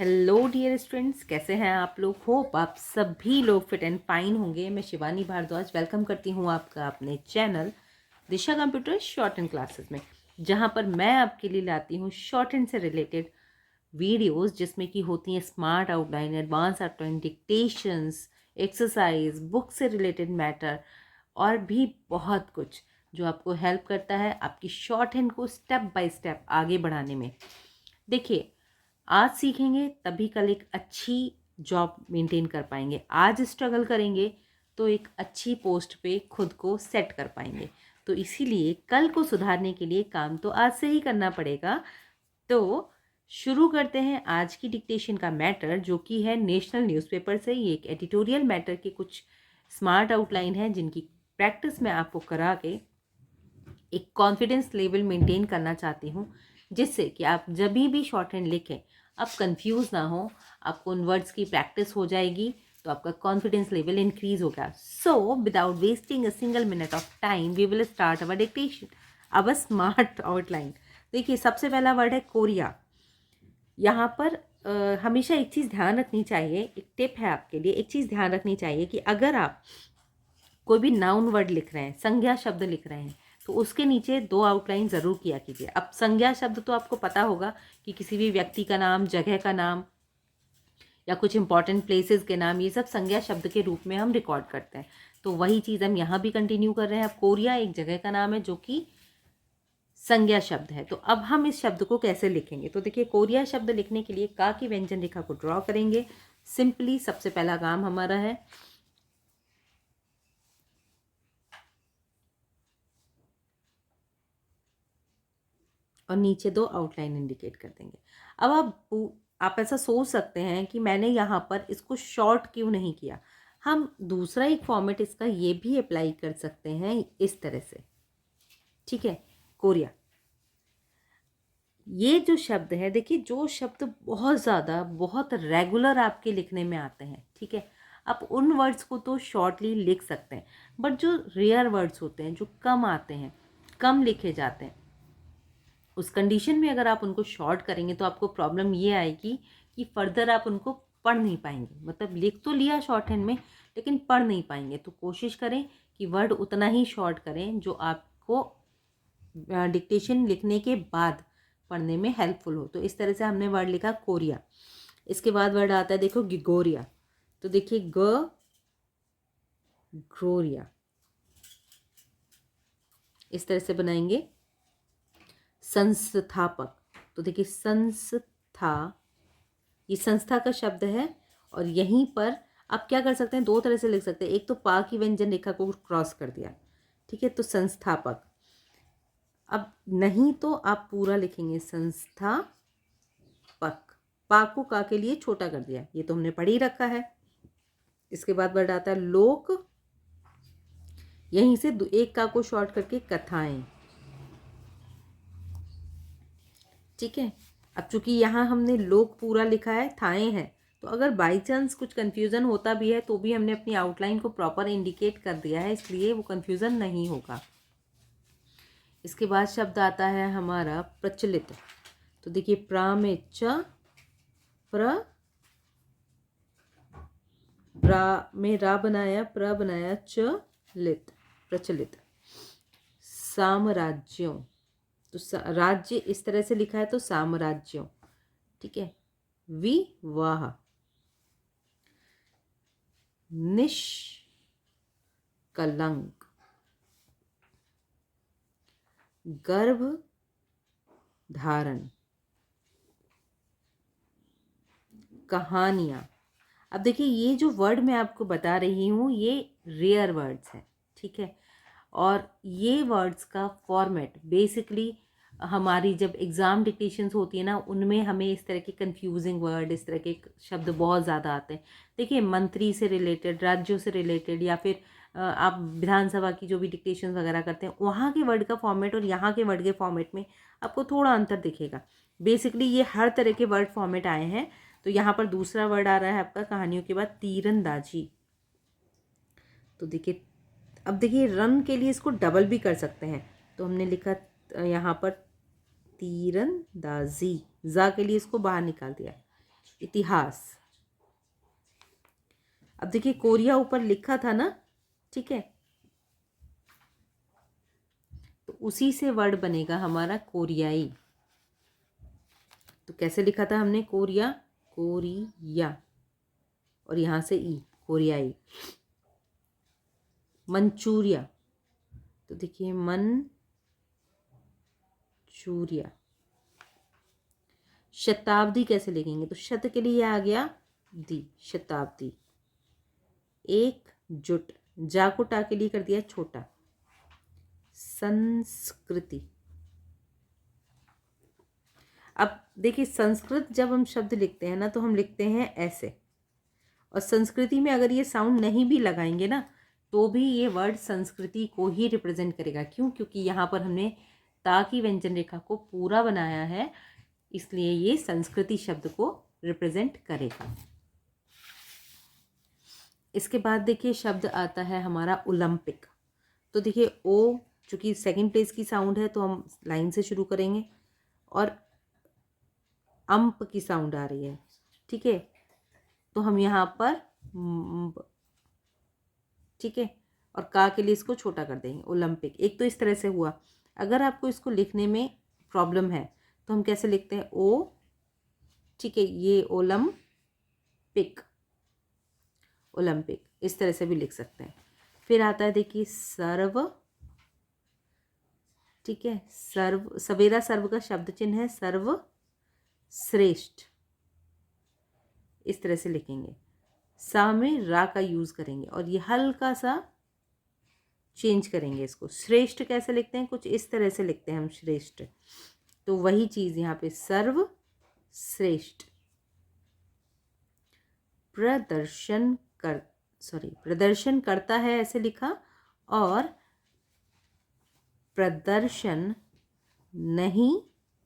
Hello dear students, कैसे हैं आप लोग। होप आप सभी लोग फिट एंड फाइन होंगे। मैं शिवानी भारद्वाज वेलकम करती हूँ आपका अपने channel Disha computer short and classes में, जहाँ पर मैं आपके लिए लाती हूँ शॉर्ट एंड से रिलेटेड वीडियोस जिसमें कि होती हैं smart outline, advance outline, dictations, exercise, book से रिलेटेड मैटर और भी बहुत कुछ जो आपको हेल्प करता है आपकी शॉर्ट हैंड को स्टेप बाय स्टेप आगे बढ़ाने में। देखिए, आज सीखेंगे तभी कल एक अच्छी जॉब मेंटेन कर पाएंगे। आज स्ट्रगल करेंगे तो एक अच्छी पोस्ट पे खुद को सेट कर पाएंगे। तो इसीलिए कल को सुधारने के लिए काम तो आज से ही करना पड़ेगा। तो शुरू करते हैं आज की डिक्टेशन का मैटर, जो कि है नेशनल न्यूज़पेपर से। ये एक एडिटोरियल मैटर के कुछ स्मार्ट आउटलाइन है जिनकी प्रैक्टिस मैं आपको करा के एक कॉन्फिडेंस लेवल मेंटेन करना चाहती हूँ, जिससे कि आप जब भी शॉर्ट हैंड लिखें आप कंफ्यूज ना हो, आपको उन वर्ड्स की प्रैक्टिस हो जाएगी, तो आपका कॉन्फिडेंस लेवल इंक्रीज होगा। So without wasting a single minute of time we will start our dictation, our smart outline. देखिए, सबसे पहला वर्ड है कोरिया। यहाँ पर हमेशा एक चीज़ ध्यान रखनी चाहिए, एक टिप है आपके लिए। एक चीज़ ध्यान रखनी चाहिए कि अगर आप कोई भी नाउन वर्ड लिख रहे हैं, संज्ञा शब्द लिख रहे हैं, तो उसके नीचे दो आउटलाइन ज़रूर किया कीजिए। अब संज्ञा शब्द तो आपको पता होगा कि किसी भी व्यक्ति का नाम, जगह का नाम या कुछ इंपॉर्टेंट प्लेसेस के नाम, ये सब संज्ञा शब्द के रूप में हम रिकॉर्ड करते हैं। तो वही चीज़ हम यहाँ भी कंटिन्यू कर रहे हैं। अब कोरिया एक जगह का नाम है जो कि संज्ञा शब्द है। तो अब हम इस शब्द को कैसे लिखेंगे, तो देखिए, कोरिया शब्द लिखने के लिए का की व्यंजन रेखा को ड्रॉ करेंगे। सिंपली सबसे पहला काम हमारा है और नीचे दो आउटलाइन इंडिकेट कर देंगे। अब आप ऐसा सोच सकते हैं कि मैंने यहाँ पर इसको शॉर्ट क्यों नहीं किया। हम दूसरा एक फॉर्मेट इसका ये भी अप्लाई कर सकते हैं इस तरह से। ठीक है, कोरिया ये जो शब्द है, देखिए, जो शब्द बहुत ज़्यादा बहुत रेगुलर आपके लिखने में आते हैं, ठीक है, आप उन वर्ड्स को तो शॉर्टली लिख सकते हैं। बट जो रेयर वर्ड्स होते हैं, जो कम आते हैं, कम लिखे जाते हैं, उस कंडीशन में अगर आप उनको शॉर्ट करेंगे तो आपको प्रॉब्लम ये आएगी कि फर्दर आप उनको पढ़ नहीं पाएंगे। मतलब लिख तो लिया शॉर्ट हैंड में, लेकिन पढ़ नहीं पाएंगे। तो कोशिश करें कि वर्ड उतना ही शॉर्ट करें जो आपको डिक्टेशन लिखने के बाद पढ़ने में हेल्पफुल हो। तो इस तरह से हमने वर्ड लिखा कोरिया। इसके बाद वर्ड आता है, देखो, गिगोरिया। तो देखिए, ग्रोरिया, इस तरह से बनाएंगे। संस्थापक, तो देखिए, संस्था, ये संस्था का शब्द है। और यहीं पर आप क्या कर सकते हैं, दो तरह से लिख सकते हैं। एक तो पा की व्यंजन रेखा को क्रॉस कर दिया, ठीक है, तो संस्थापक। अब नहीं तो आप पूरा लिखेंगे संस्थापक, पा को का के लिए छोटा कर दिया, ये तो हमने पढ़ ही रखा है। इसके बाद वर्ड आता है लोक, यहीं से एक का को शॉर्ट करके कथाएं। ठीक है, अब चूंकि यहाँ हमने लोक पूरा लिखा है, थाएं हैं, तो अगर बाई चांस कुछ कन्फ्यूज़न होता भी है तो भी हमने अपनी आउटलाइन को प्रॉपर इंडिकेट कर दिया है, इसलिए वो कन्फ्यूज़न नहीं होगा। इसके बाद शब्द आता है हमारा प्रचलित। तो देखिए, प्रा में च, प्रा में रा बनाया, प्र बनाया, च लित, प्रचलित। साम्राज्यों, तो राज्य इस तरह से लिखा है तो साम्राज्यों, ठीक है। विवाह, निष्कलंक, गर्भ धारण, कहानियां। अब देखिए, ये जो वर्ड मैं आपको बता रही हूँ ये रेयर वर्ड्स हैं, ठीक है। और ये वर्ड्स का फॉर्मेट बेसिकली हमारी जब एग्ज़ाम डिक्टेशंस होती है ना, उनमें हमें इस तरह के कंफ्यूजिंग वर्ड, इस तरह के शब्द बहुत ज़्यादा आते हैं। देखिए, मंत्री से रिलेटेड, राज्यों से रिलेटेड, या फिर आप विधानसभा की जो भी डिक्टेशन वगैरह करते हैं, वहाँ के वर्ड का फॉर्मेट और यहाँ के वर्ड के फॉर्मेट में आपको थोड़ा अंतर दिखेगा। बेसिकली ये हर तरह के वर्ड फॉर्मेट आए हैं। तो यहाँ पर दूसरा वर्ड आ रहा है आपका कहानियों के बाद, तीरंदाजी। तो देखिए, अब देखिए, रन के लिए इसको डबल भी कर सकते हैं। तो हमने लिखा यहाँ पर तीरंदाजी, जा के लिए इसको बाहर निकाल दिया, इतिहास। अब देखिए कोरिया ऊपर लिखा था ना, ठीक है, तो उसी से वर्ड बनेगा हमारा कोरियाई। तो कैसे लिखा था हमने? कोरिया, कोरिया, और यहां से ई, कोरियाई। मंचूरिया, तो देखिए मंचूरिया। शताब्दी कैसे लिखेंगे? तो शत के लिए आ गया दी, शताब्दी। एकजुट, जा को टा के लिए कर दिया छोटा, संस्कृति। अब देखिए संस्कृत जब हम शब्द लिखते हैं ना तो हम लिखते हैं ऐसे, और संस्कृति में अगर ये साउंड नहीं भी लगाएंगे ना तो भी ये वर्ड संस्कृति को ही रिप्रेजेंट करेगा। क्यों? क्योंकि यहाँ पर हमने ता की व्यंजन रेखा को पूरा बनाया है, इसलिए ये संस्कृति शब्द को रिप्रेजेंट करेगा। इसके बाद देखिए शब्द आता है हमारा ओलंपिक। तो देखिए ओ चूंकि सेकंड प्लेस की साउंड है तो हम लाइन से शुरू करेंगे, और अंप की साउंड आ रही है, ठीक है, तो हम यहाँ पर ठीक है, और का के लिए इसको छोटा कर देंगे, ओलंपिक। एक तो इस तरह से हुआ। अगर आपको इसको लिखने में प्रॉब्लम है तो हम कैसे लिखते हैं? ओ, ठीक है, ये ओलंपिक, ओलंपिक इस तरह से भी लिख सकते हैं। फिर आता है देखिए सर्व, ठीक है, सर्व, सवेरा सर्व का शब्द चिन्ह है सर्व श्रेष्ठ, इस तरह से लिखेंगे। सा में रा का यूज करेंगे और ये हल्का सा चेंज करेंगे इसको। श्रेष्ठ कैसे लिखते हैं? कुछ इस तरह से लिखते हैं हम श्रेष्ठ, तो वही चीज यहाँ पे सर्व श्रेष्ठ। प्रदर्शन करता है ऐसे लिखा, और प्रदर्शन नहीं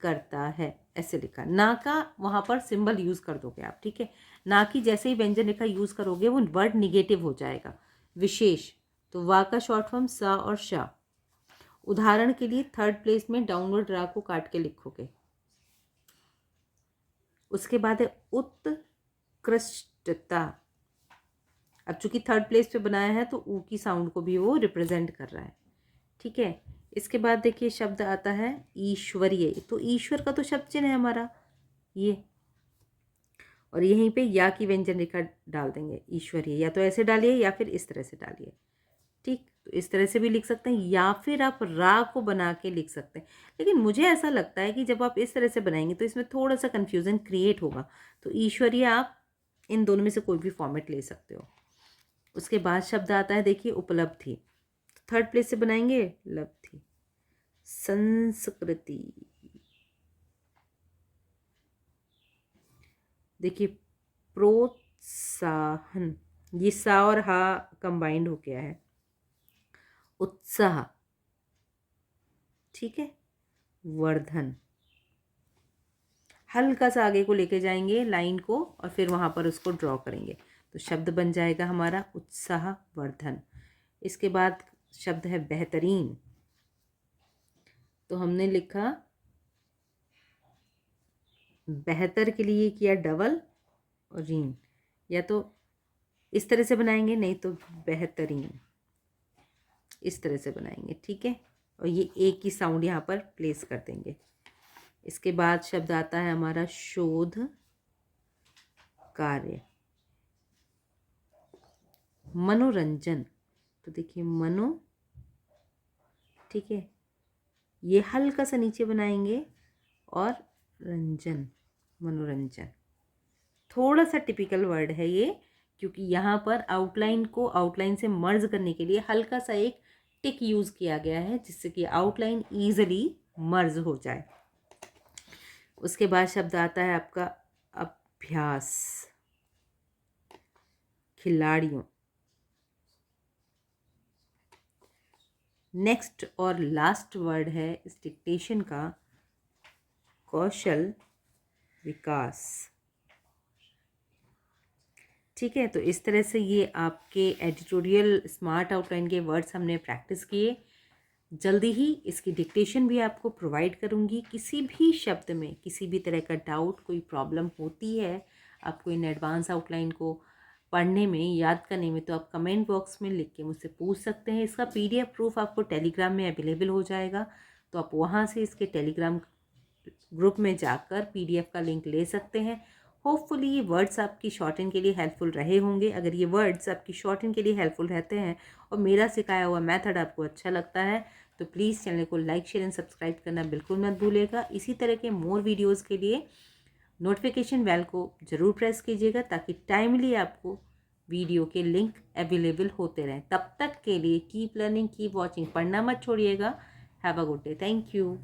करता है ऐसे लिखा। ना का वहां पर सिंबल यूज कर दोगे आप, ठीक है, ना की जैसे ही व्यंजन रेखा यूज करोगे वो वर्ड निगेटिव हो जाएगा। विशेष, तो वा का शॉर्ट फॉर्म सा और शा। उदाहरण के लिए थर्ड प्लेस में डाउनवर्ड रा को काट के लिखोगे। उसके बाद है उत्कृष्टता। अब चूंकि थर्ड प्लेस पे बनाया है तो ऊ की साउंड को भी वो रिप्रेजेंट कर रहा है, ठीक है। इसके बाद देखिए शब्द आता है ईश्वरीय। तो ईश्वर का तो शब्द चिन्ह है हमारा ये, और यहीं पे या की व्यंजन रेखा डाल देंगे ईश्वरीय। या तो ऐसे डालिए या फिर इस तरह से डालिए, ठीक। तो इस तरह से भी लिख सकते हैं, या फिर आप रा को बना के लिख सकते हैं। लेकिन मुझे ऐसा लगता है कि जब आप इस तरह से बनाएंगे तो इसमें थोड़ा सा कन्फ्यूजन क्रिएट होगा। तो ईश्वरीय आप इन दोनों में से कोई भी फॉर्मेट ले सकते हो। उसके बाद शब्द आता है देखिए उपलब्धि। थर्ड प्लेस से बनाएंगे लब्धि। संस्कृति, देखिए प्रोत्साहन, ये सा और हा कंबाइंड हो गया है। उत्साह, ठीक है। वर्धन, हल्का सा आगे को लेके जाएंगे लाइन को और फिर वहां पर उसको ड्रॉ करेंगे तो शब्द बन जाएगा हमारा उत्साह वर्धन। इसके बाद शब्द है बेहतरीन। तो हमने लिखा बेहतर के लिए किया डबल और रीन, या तो इस तरह से बनाएंगे, नहीं तो बेहतरीन इस तरह से बनाएंगे, ठीक है। और ये एक ही साउंड यहाँ पर प्लेस कर देंगे। इसके बाद शब्द आता है हमारा शोध कार्य। मनोरंजन, तो देखिए मनो, ठीक है, ये हल्का सा नीचे बनाएंगे और रंजन, मनोरंजन। थोड़ा सा टिपिकल वर्ड है ये, क्योंकि यहाँ पर आउटलाइन को आउटलाइन से मर्ज करने के लिए हल्का सा एक टिक यूज किया गया है जिससे कि आउटलाइन ईजिली मर्ज हो जाए। उसके बाद शब्द आता है आपका अभ्यास। खिलाड़ियों। नेक्स्ट और लास्ट वर्ड है इस डिक्टेशन का कौशल विकास, ठीक है। तो इस तरह से ये आपके एडिटोरियल स्मार्ट आउटलाइन के वर्ड्स हमने प्रैक्टिस किए। जल्दी ही इसकी डिक्टेशन भी आपको प्रोवाइड करूंगी। किसी भी शब्द में किसी भी तरह का डाउट, कोई प्रॉब्लम होती है, आपको इन एडवांस आउटलाइन को पढ़ने में, याद करने में, तो आप कमेंट बॉक्स में लिख के मुझसे पूछ सकते हैं। इसका PDF प्रूफ आपको टेलीग्राम में अवेलेबल हो जाएगा, तो आप वहाँ से इसके टेलीग्राम ग्रुप में जाकर PDF का लिंक ले सकते हैं। होपफुली ये वर्ड्स आपकी शॉर्टन के लिए हेल्पफुल रहे होंगे। अगर ये वर्ड्स आपकी शॉर्टन के लिए हेल्पफुल रहते हैं और मेरा सिखाया हुआ मेथड आपको अच्छा लगता है तो प्लीज़ चैनल को लाइक, शेयर एंड सब्सक्राइब करना बिल्कुल मत भूलिएगा। इसी तरह के मोर वीडियोज़ के लिए नोटिफिकेशन बेल को ज़रूर प्रेस कीजिएगा ताकि टाइमली आपको वीडियो के लिंक अवेलेबल होते रहें। तब तक के लिए कीप लर्निंग, कीप वॉचिंग, पढ़ना मत छोड़िएगा। Have a good day. Thank you.